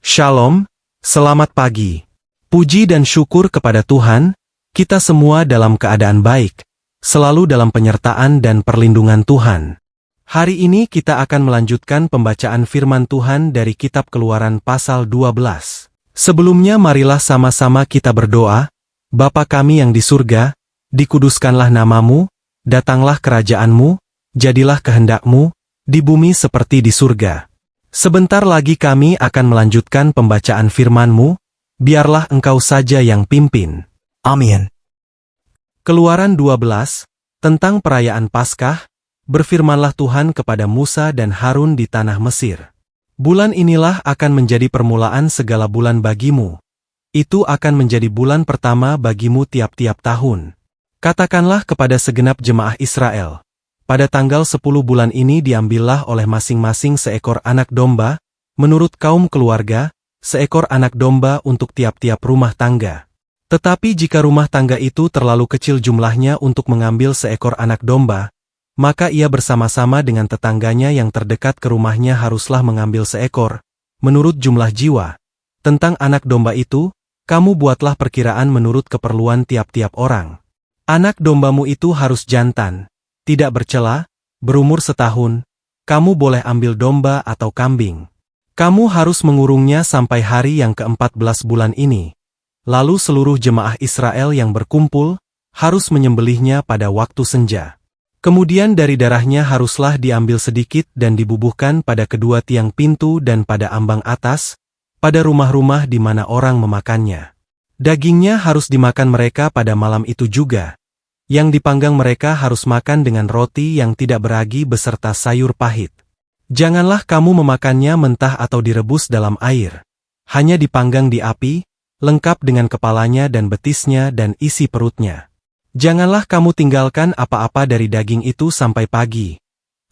Shalom, selamat pagi. Puji dan syukur kepada Tuhan, kita semua dalam keadaan baik, selalu dalam penyertaan dan perlindungan Tuhan. Hari ini kita akan melanjutkan pembacaan firman Tuhan dari kitab Keluaran pasal 12. Sebelumnya marilah sama-sama kita berdoa. Bapa kami yang di surga, dikuduskanlah namamu, datanglah kerajaanmu, jadilah kehendak-mu, di bumi seperti di surga. Sebentar lagi kami akan melanjutkan pembacaan firman-Mu, biarlah Engkau saja yang pimpin. Amin. Keluaran 12, tentang perayaan Paskah, berfirmanlah Tuhan kepada Musa dan Harun di tanah Mesir. Bulan inilah akan menjadi permulaan segala bulan bagimu. Itu akan menjadi bulan pertama bagimu tiap-tiap tahun. Katakanlah kepada segenap jemaah Israel, pada tanggal 10 bulan ini diambillah oleh masing-masing seekor anak domba, menurut kaum keluarga, seekor anak domba untuk tiap-tiap rumah tangga. Tetapi jika rumah tangga itu terlalu kecil jumlahnya untuk mengambil seekor anak domba, maka ia bersama-sama dengan tetangganya yang terdekat ke rumahnya haruslah mengambil seekor, menurut jumlah jiwa. Tentang anak domba itu, kamu buatlah perkiraan menurut keperluan tiap-tiap orang. Anak dombamu itu harus jantan, tidak bercela, berumur setahun, kamu boleh ambil domba atau kambing. Kamu harus mengurungnya sampai hari yang ke-14 bulan ini. Lalu seluruh jemaah Israel yang berkumpul, harus menyembelihnya pada waktu senja. Kemudian dari darahnya haruslah diambil sedikit dan dibubuhkan pada kedua tiang pintu dan pada ambang atas, pada rumah-rumah di mana orang memakannya. Dagingnya harus dimakan mereka pada malam itu juga. Yang dipanggang mereka harus makan dengan roti yang tidak beragi beserta sayur pahit. Janganlah kamu memakannya mentah atau direbus dalam air. Hanya dipanggang di api, lengkap dengan kepalanya dan betisnya dan isi perutnya. Janganlah kamu tinggalkan apa-apa dari daging itu sampai pagi.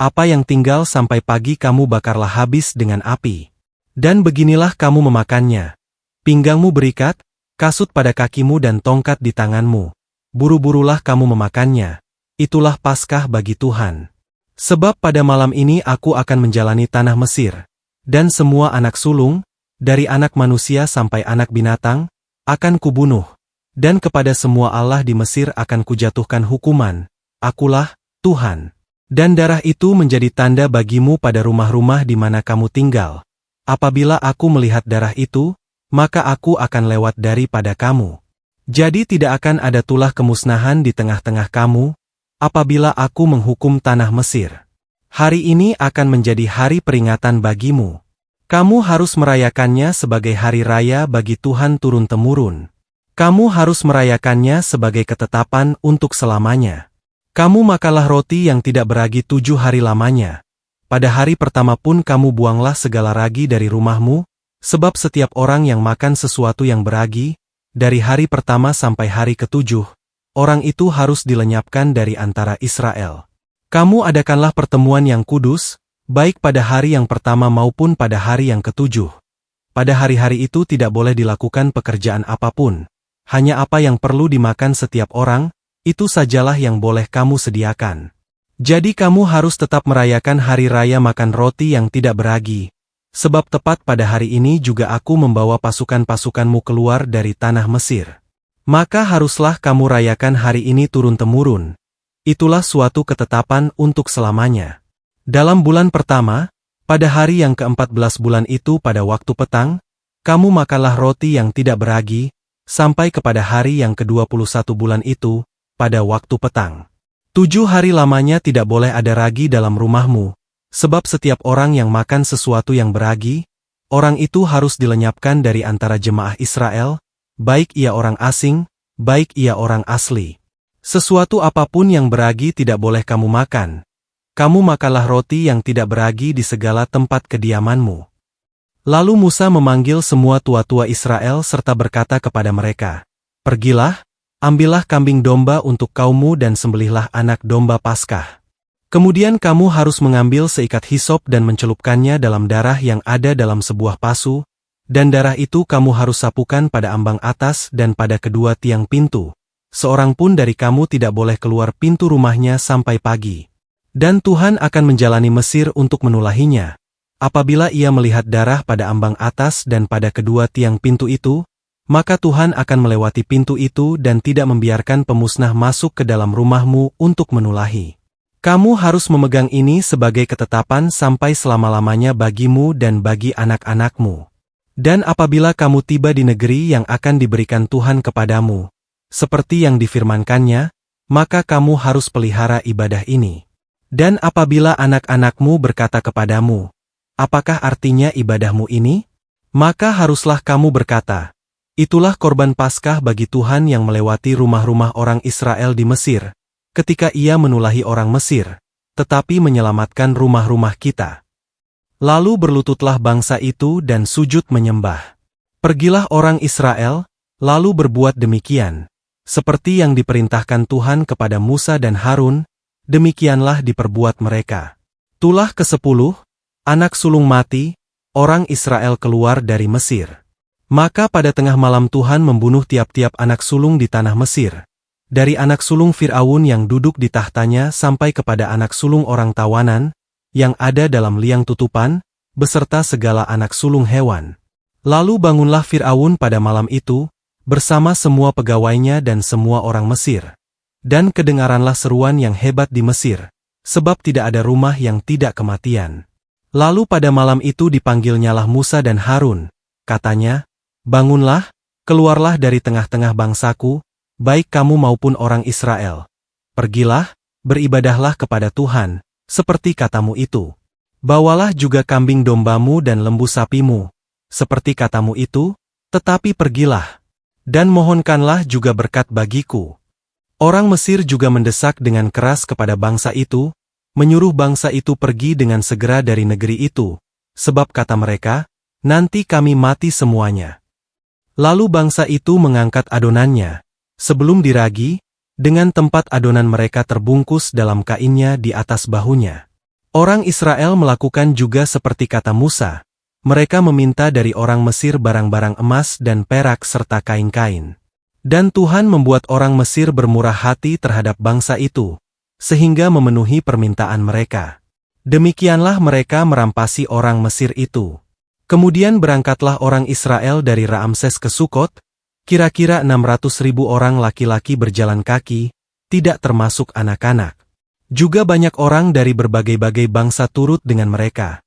Apa yang tinggal sampai pagi kamu bakarlah habis dengan api. Dan beginilah kamu memakannya. Pinggangmu berikat, kasut pada kakimu dan tongkat di tanganmu. Buru-burulah kamu memakannya. Itulah Paskah bagi Tuhan. Sebab pada malam ini aku akan menjalani tanah Mesir, dan semua anak sulung, dari anak manusia sampai anak binatang, akan kubunuh, dan kepada semua Allah di Mesir akan kujatuhkan hukuman. Akulah Tuhan. Dan darah itu menjadi tanda bagimu pada rumah-rumah di mana kamu tinggal. Apabila aku melihat darah itu, maka aku akan lewat daripada kamu. Jadi tidak akan ada tulah kemusnahan di tengah-tengah kamu, apabila aku menghukum tanah Mesir. Hari ini akan menjadi hari peringatan bagimu. Kamu harus merayakannya sebagai hari raya bagi Tuhan turun-temurun. Kamu harus merayakannya sebagai ketetapan untuk selamanya. Kamu makanlah roti yang tidak beragi 7 hari lamanya. Pada hari pertama pun kamu buanglah segala ragi dari rumahmu, sebab setiap orang yang makan sesuatu yang beragi, dari hari pertama sampai hari ke-7, orang itu harus dilenyapkan dari antara Israel. Kamu adakanlah pertemuan yang kudus, baik pada hari yang pertama maupun pada hari yang ke-7. Pada hari-hari itu tidak boleh dilakukan pekerjaan apapun. Hanya apa yang perlu dimakan setiap orang, itu sajalah yang boleh kamu sediakan. Jadi kamu harus tetap merayakan hari raya makan roti yang tidak beragi. Sebab tepat pada hari ini juga aku membawa pasukan-pasukanmu keluar dari tanah Mesir. Maka haruslah kamu rayakan hari ini turun-temurun. Itulah suatu ketetapan untuk selamanya. Dalam bulan pertama, pada hari yang ke-14 bulan itu pada waktu petang, kamu makanlah roti yang tidak beragi, sampai kepada hari yang ke-21 bulan itu, pada waktu petang. 7 hari lamanya tidak boleh ada ragi dalam rumahmu. Sebab setiap orang yang makan sesuatu yang beragi, orang itu harus dilenyapkan dari antara jemaah Israel, baik ia orang asing, baik ia orang asli. Sesuatu apapun yang beragi tidak boleh kamu makan. Kamu makanlah roti yang tidak beragi di segala tempat kediamanmu. Lalu Musa memanggil semua tua-tua Israel serta berkata kepada mereka, "Pergilah, ambillah kambing domba untuk kaummu dan sembelihlah anak domba Paskah. Kemudian kamu harus mengambil seikat hisop dan mencelupkannya dalam darah yang ada dalam sebuah pasu, dan darah itu kamu harus sapukan pada ambang atas dan pada kedua tiang pintu. Seorang pun dari kamu tidak boleh keluar pintu rumahnya sampai pagi. Dan Tuhan akan menjalani Mesir untuk menulahinya. Apabila ia melihat darah pada ambang atas dan pada kedua tiang pintu itu, maka Tuhan akan melewati pintu itu dan tidak membiarkan pemusnah masuk ke dalam rumahmu untuk menulahi. Kamu harus memegang ini sebagai ketetapan sampai selama-lamanya bagimu dan bagi anak-anakmu. Dan apabila kamu tiba di negeri yang akan diberikan Tuhan kepadamu, seperti yang difirmankannya, maka kamu harus pelihara ibadah ini. Dan apabila anak-anakmu berkata kepadamu, apakah artinya ibadahmu ini? Maka haruslah kamu berkata, itulah korban Paskah bagi Tuhan yang melewati rumah-rumah orang Israel di Mesir, ketika ia menulahi orang Mesir, tetapi menyelamatkan rumah-rumah kita. Lalu berlututlah bangsa itu dan sujud menyembah. Pergilah orang Israel, lalu berbuat demikian. Seperti yang diperintahkan Tuhan kepada Musa dan Harun, demikianlah diperbuat mereka. Tulah ke-10, anak sulung mati, orang Israel keluar dari Mesir. Maka pada tengah malam Tuhan membunuh tiap-tiap anak sulung di tanah Mesir. Dari anak sulung Fir'aun yang duduk di tahtanya sampai kepada anak sulung orang tawanan, yang ada dalam liang tutupan, beserta segala anak sulung hewan. Lalu bangunlah Fir'aun pada malam itu, bersama semua pegawainya dan semua orang Mesir. Dan kedengaranlah seruan yang hebat di Mesir, sebab tidak ada rumah yang tidak kematian. Lalu pada malam itu dipanggilnyalah Musa dan Harun, katanya, bangunlah, keluarlah dari tengah-tengah bangsaku, baik kamu maupun orang Israel. Pergilah, beribadahlah kepada Tuhan, seperti katamu itu. Bawalah juga kambing dombamu dan lembu sapimu, seperti katamu itu, tetapi pergilah. Dan mohonkanlah juga berkat bagiku. Orang Mesir juga mendesak dengan keras kepada bangsa itu, menyuruh bangsa itu pergi dengan segera dari negeri itu, sebab kata mereka, nanti kami mati semuanya. Lalu bangsa itu mengangkat adonannya, sebelum diragi, dengan tempat adonan mereka terbungkus dalam kainnya di atas bahunya. Orang Israel melakukan juga seperti kata Musa. Mereka meminta dari orang Mesir barang-barang emas dan perak serta kain-kain. Dan Tuhan membuat orang Mesir bermurah hati terhadap bangsa itu, sehingga memenuhi permintaan mereka. Demikianlah mereka merampasi orang Mesir itu. Kemudian berangkatlah orang Israel dari Raamses ke Sukot, kira-kira 600.000 orang laki-laki berjalan kaki, tidak termasuk anak-anak. Juga banyak orang dari berbagai-bagai bangsa turut dengan mereka.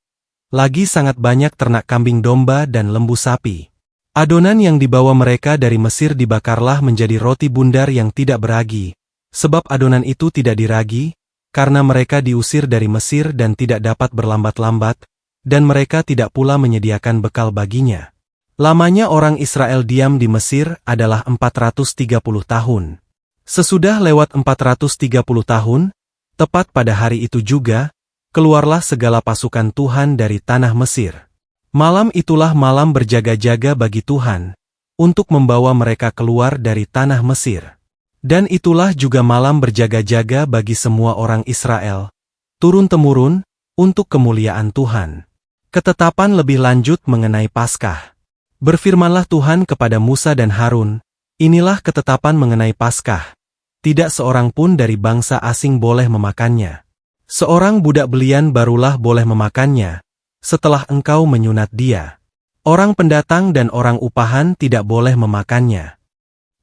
Lagi sangat banyak ternak kambing domba dan lembu sapi. Adonan yang dibawa mereka dari Mesir dibakarlah menjadi roti bundar yang tidak beragi, sebab adonan itu tidak diragi, karena mereka diusir dari Mesir dan tidak dapat berlambat-lambat, dan mereka tidak pula menyediakan bekal baginya. Lamanya orang Israel diam di Mesir adalah 430 tahun. Sesudah lewat 430 tahun, tepat pada hari itu juga, keluarlah segala pasukan Tuhan dari tanah Mesir. Malam itulah malam berjaga-jaga bagi Tuhan, untuk membawa mereka keluar dari tanah Mesir. Dan itulah juga malam berjaga-jaga bagi semua orang Israel, turun-temurun, untuk kemuliaan Tuhan. Ketetapan lebih lanjut mengenai Paskah. Berfirmanlah Tuhan kepada Musa dan Harun, inilah ketetapan mengenai Paskah. Tidak seorang pun dari bangsa asing boleh memakannya. Seorang budak belian barulah boleh memakannya, setelah engkau menyunat dia. Orang pendatang dan orang upahan tidak boleh memakannya.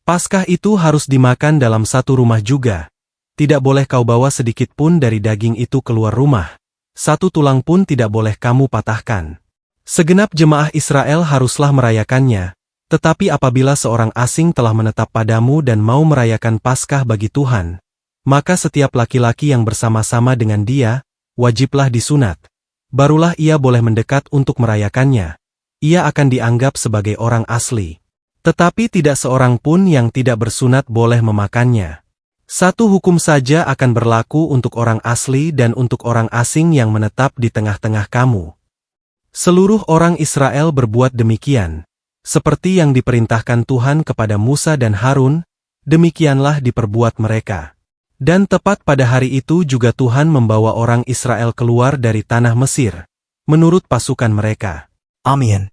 Paskah itu harus dimakan dalam satu rumah juga. Tidak boleh kau bawa sedikit pun dari daging itu keluar rumah. Satu tulang pun tidak boleh kamu patahkan. Segenap jemaah Israel haruslah merayakannya, tetapi apabila seorang asing telah menetap padamu dan mau merayakan Paskah bagi Tuhan, maka setiap laki-laki yang bersama-sama dengan dia, wajiblah disunat. Barulah ia boleh mendekat untuk merayakannya. Ia akan dianggap sebagai orang asli. Tetapi tidak seorang pun yang tidak bersunat boleh memakannya. Satu hukum saja akan berlaku untuk orang asli dan untuk orang asing yang menetap di tengah-tengah kamu. Seluruh orang Israel berbuat demikian, seperti yang diperintahkan Tuhan kepada Musa dan Harun, demikianlah diperbuat mereka. Dan tepat pada hari itu juga Tuhan membawa orang Israel keluar dari tanah Mesir, menurut pasukan mereka. Amin.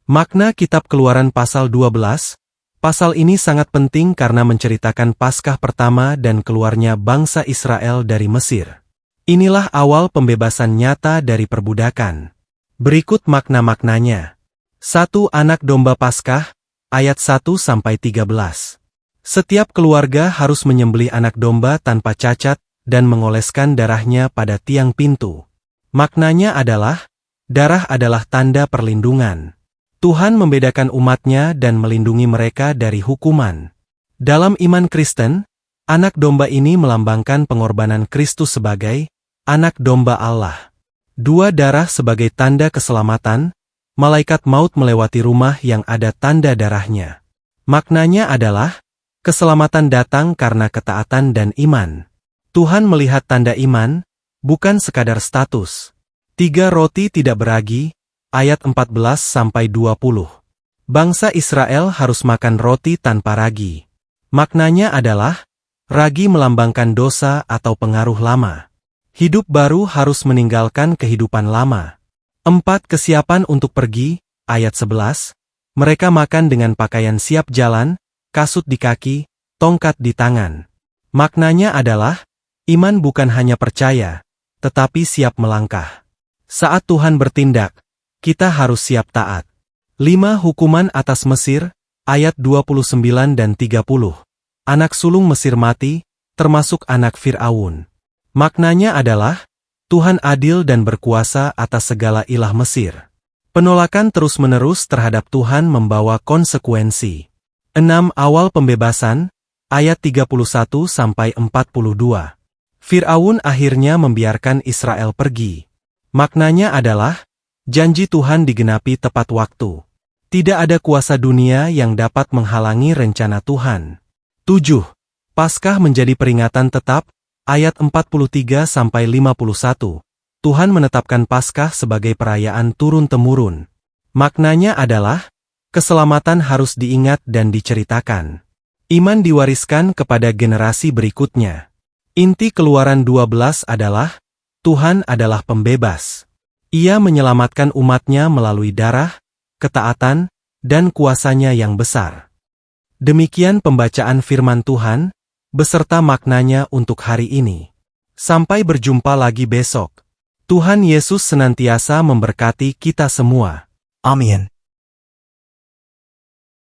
Makna Kitab Keluaran pasal 12, pasal ini sangat penting karena menceritakan Paskah pertama dan keluarnya bangsa Israel dari Mesir. Inilah awal pembebasan nyata dari perbudakan. Berikut makna-maknanya. 1. Anak domba Paskah, ayat 1-13. Setiap keluarga harus menyembelih anak domba tanpa cacat dan mengoleskan darahnya pada tiang pintu. Maknanya adalah, darah adalah tanda perlindungan. Tuhan membedakan umatnya dan melindungi mereka dari hukuman. Dalam iman Kristen, anak domba ini melambangkan pengorbanan Kristus sebagai anak domba Allah. 2. Darah sebagai tanda keselamatan, malaikat maut melewati rumah yang ada tanda darahnya. Maknanya adalah, keselamatan datang karena ketaatan dan iman. Tuhan melihat tanda iman, bukan sekadar status. 3. Roti tidak beragi, ayat 14-20. Bangsa Israel harus makan roti tanpa ragi. Maknanya adalah, ragi melambangkan dosa atau pengaruh lama. Hidup baru harus meninggalkan kehidupan lama. 4. Kesiapan untuk pergi, ayat 11. Mereka makan dengan pakaian siap jalan, kasut di kaki, tongkat di tangan. Maknanya adalah, iman bukan hanya percaya, tetapi siap melangkah. Saat Tuhan bertindak, kita harus siap taat. 5. Hukuman atas Mesir, ayat 29 dan 30. Anak sulung Mesir mati, termasuk anak Fir'aun. Maknanya adalah, Tuhan adil dan berkuasa atas segala ilah Mesir. Penolakan terus-menerus terhadap Tuhan membawa konsekuensi. 6. Awal pembebasan, ayat 31-42. Fir'aun akhirnya membiarkan Israel pergi. Maknanya adalah, janji Tuhan digenapi tepat waktu. Tidak ada kuasa dunia yang dapat menghalangi rencana Tuhan. 7. Paskah menjadi peringatan tetap, ayat 43-51. Tuhan menetapkan Paskah sebagai perayaan turun-temurun. Maknanya adalah, keselamatan harus diingat dan diceritakan. Iman diwariskan kepada generasi berikutnya. Inti Keluaran 12 adalah, Tuhan adalah pembebas. Ia menyelamatkan umatnya melalui darah, ketaatan, dan kuasanya yang besar. Demikian pembacaan firman Tuhan, beserta maknanya untuk hari ini. Sampai berjumpa lagi besok. Tuhan Yesus senantiasa memberkati kita semua. Amin.